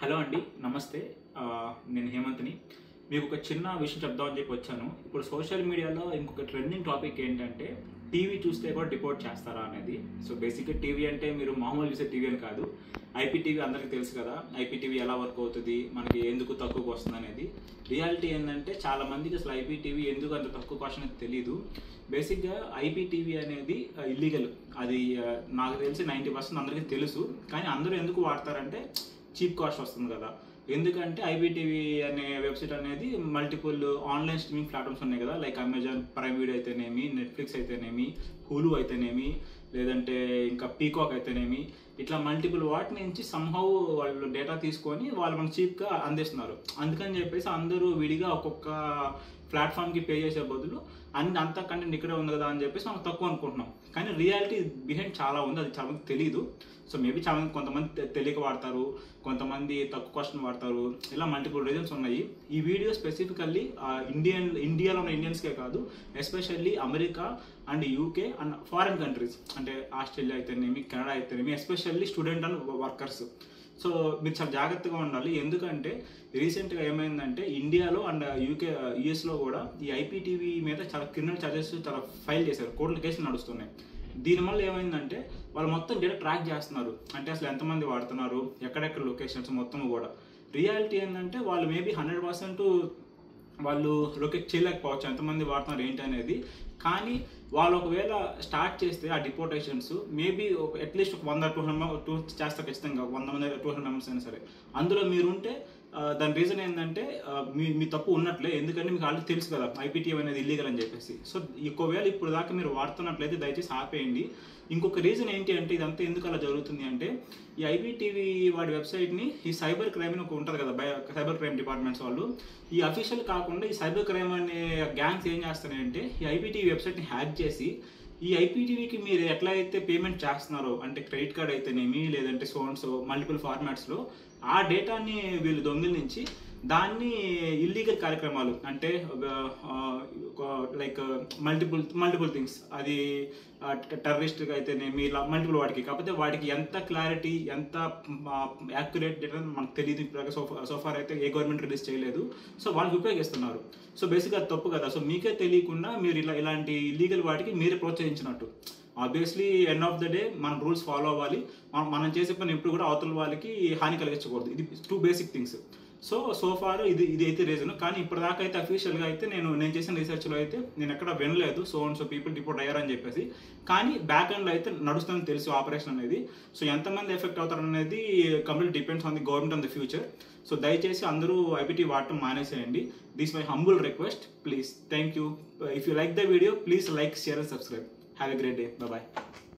Hello అండి, నమస్తే. నేను హేమంత్ని. మీకు ఒక చిన్న విషయం చెప్దామని చెప్పి వచ్చాను. ఇప్పుడు సోషల్ మీడియాలో ఇంకొక ట్రెండింగ్ టాపిక్ ఏంటంటే టీవీ చూస్తే కూడా రిపోర్ట్ చేస్తారా అనేది. సో బేసిక్గా టీవీ అంటే మీరు మామూలు చూసే టీవీ అని కాదు. ఐపీటీవీ అందరికీ తెలుసు కదా. ఐపీటీవీ ఎలా వర్క్ అవుతుంది, మనకి ఎందుకు తక్కువకు వస్తుంది అనేది. రియాలిటీ ఏంటంటే చాలా మందికి అసలు ఐపీటీవీ ఎందుకు అంత తక్కువ కాస్ట్ అనేది తెలియదు. బేసిక్గా ఐపీటీవీ అనేది ఇల్లీగల్. అది నాకు తెలిసి 90% అందరికీ తెలుసు. కానీ అందరూ ఎందుకు వాడతారంటే చీప్ కాస్ట్ వస్తుంది కదా. ఎందుకంటే ఐబీటీవీ అనే వెబ్సైట్ అనేది మల్టిపుల్ ఆన్లైన్ స్ట్రీమింగ్ ప్లాట్ఫామ్స్ ఉన్నాయి కదా, లైక్ అమెజాన్ ప్రైమ్ వీడియో అయితేనేమి, నెట్ఫ్లిక్స్ అయితేనేమి, హులు అయితేనేమి, లేదంటే ఇంకా పీకాక్ అయితేనేమి, ఇట్లా మల్టిపుల్ వాటి నుంచి సంహౌ వాళ్ళు డేటా తీసుకొని వాళ్ళు మనకు చీప్గా అందిస్తున్నారు. అందుకని చెప్పేసి అందరూ విడిగా ఒక్కొక్క ప్లాట్ఫామ్కి పే చేసే బదులు అంత కంటెంట్ ఇక్కడే ఉంది కదా అని చెప్పేసి మనం తక్కువ అనుకుంటున్నాం. కానీ రియాలిటీ బిహైండ్ చాలా ఉంది, అది చాలా మంది తెలియదు. సో మేబీ చాలా మంది కొంతమంది తెలియక వాడతారు, కొంతమంది తక్కువ కాస్ట్ వాడతారు, ఇలా మల్టిపుల్ రీజన్స్ ఉన్నాయి. ఈ వీడియో స్పెసిఫికల్లీ ఇండియాలో ఉన్న ఇండియన్స్కే కాదు, especially America and UK and foreign countries అంటే ఆస్ట్రేలియా అయితేనేమి, కెనడా అయితేనేమి, especially student and workers. So మీరు చాలా జాగ్రత్తగా ఉండాలి. ఎందుకంటే రీసెంట్గా ఏమైందంటే ఇండియాలో అండ్ యూఎస్లో కూడా ఈ ఐపీటీవీ మీద చాలా క్రిమినల్ ఛార్జెస్ చాలా ఫైల్ చేశారు, కోర్టుల కేసులు నడుస్తున్నాయి. దీనివల్ల ఏమైందంటే వాళ్ళు మొత్తం డేటా ట్రాక్ చేస్తున్నారు. అంటే అసలు ఎంతమంది వాడుతున్నారు, ఎక్కడెక్కడ లొకేషన్స్ మొత్తం కూడా. రియాలిటీ ఏంటంటే వాళ్ళు మేబీ 100% వాళ్ళు లొకేట్ చేయలేకపోవచ్చు ఎంతమంది వాడుతున్నారు ఏంటి అనేది. కానీ వాళ్ళు ఒకవేళ స్టార్ట్ చేస్తే ఆ డిపోర్టేషన్స్ మేబీ అట్లీస్ట్ ఒక 100-200 చేస్తారు ఖచ్చితంగా. 100 మంది 200 మెంబర్స్ అయినా సరే అందులో మీరుంటే దాని రీజన్ ఏంటంటే మీ తప్పు ఉన్నట్లే. ఎందుకంటే మీకు ఆల్రెడీ తెలుసు కదా ఐపీటీవీ అనేది ఇల్లీగల్ అని చెప్పేసి. సో ఒకవేళ ఇప్పుడు దాకా మీరు వాడుతున్నట్లయితే దయచేసి ఆపేయండి. ఇంకొక రీజన్ ఏంటి అంటే ఇదంతా ఎందుకు అలా జరుగుతుంది అంటే ఈ ఐపీటీవీ వాడి వెబ్సైట్ని ఈ సైబర్ క్రైమ్ అని ఒక ఉంటుంది కదా, సైబర్ క్రైమ్ డిపార్ట్మెంట్స్ వాళ్ళు ఈ అఫీషియల్ కాకుండా ఈ సైబర్ క్రైమ్ అనే గ్యాంగ్స్ ఏం చేస్తారంటే ఈ ఐపీటీవీ వెబ్సైట్ని హ్యాక్ చేసి ఈ ఐపీటీవీకి మీరు ఎట్లా అయితే పేమెంట్ చేస్తున్నారో అంటే క్రెడిట్ కార్డ్ అయితేనేమి, లేదంటే సోన్స్ మల్టిపుల్ ఫార్మాట్స్లో ఆ డేటాని వీళ్ళు దొంగిలించి దాన్ని ఇల్లీగల్ కార్యక్రమాలు అంటే లైక్ మల్టిపుల్ థింగ్స్, అది టెర్రరిస్ట్గా అయితేనేమి, ఇలా మల్టిపుల్ వాటికి. కాకపోతే వాటికి ఎంత క్లారిటీ, ఎంత యాక్యురేట్ డేటా మనకు తెలియదు. ఇప్పుడు సోఫార్ అయితే ఏ గవర్నమెంట్ రిలీజ్ చేయలేదు. సో వాళ్ళకి ఉపయోగిస్తున్నారు. సో బేసిక్గా అది తప్పు కదా. సో మీకే తెలియకుండా మీరు ఇలాంటి ఇల్లీగల్ వాటికి మీరే ప్రోత్సహించినట్టు. Obviously end of the day మనం రూల్స్ ఫాలో అవ్వాలి. మనం చేసే పని ఎప్పుడు కూడా అవతల వాళ్ళకి హాని కలిగించకూడదు. ఇది 2 బేసిక్ థింగ్స్. సో ఫార్ ఇది అయితే రీజన్. కానీ ఇప్పటిదాకా అయితే అఫీషియల్గా అయితే నేను చేసిన రీసెర్చ్లో అయితే నేను ఎక్కడ వినలేదు సో పీపుల్ రిపోర్ట్ అయ్యారని చెప్పేసి. కానీ బ్యాక్ ఎండ్లో అయితే నడుస్తుందని తెలుసు ఆపరేషన్ అనేది. సో ఎంతమంది ఎఫెక్ట్ అవుతారనేది complete depends on the government on the future. So దయచేసి అందరూ ఐపీటీ వాడటం మానేసేయండి. This my humble request. Please, thank you. If you like the video, please like, share and subscribe. Have a great day. Bye.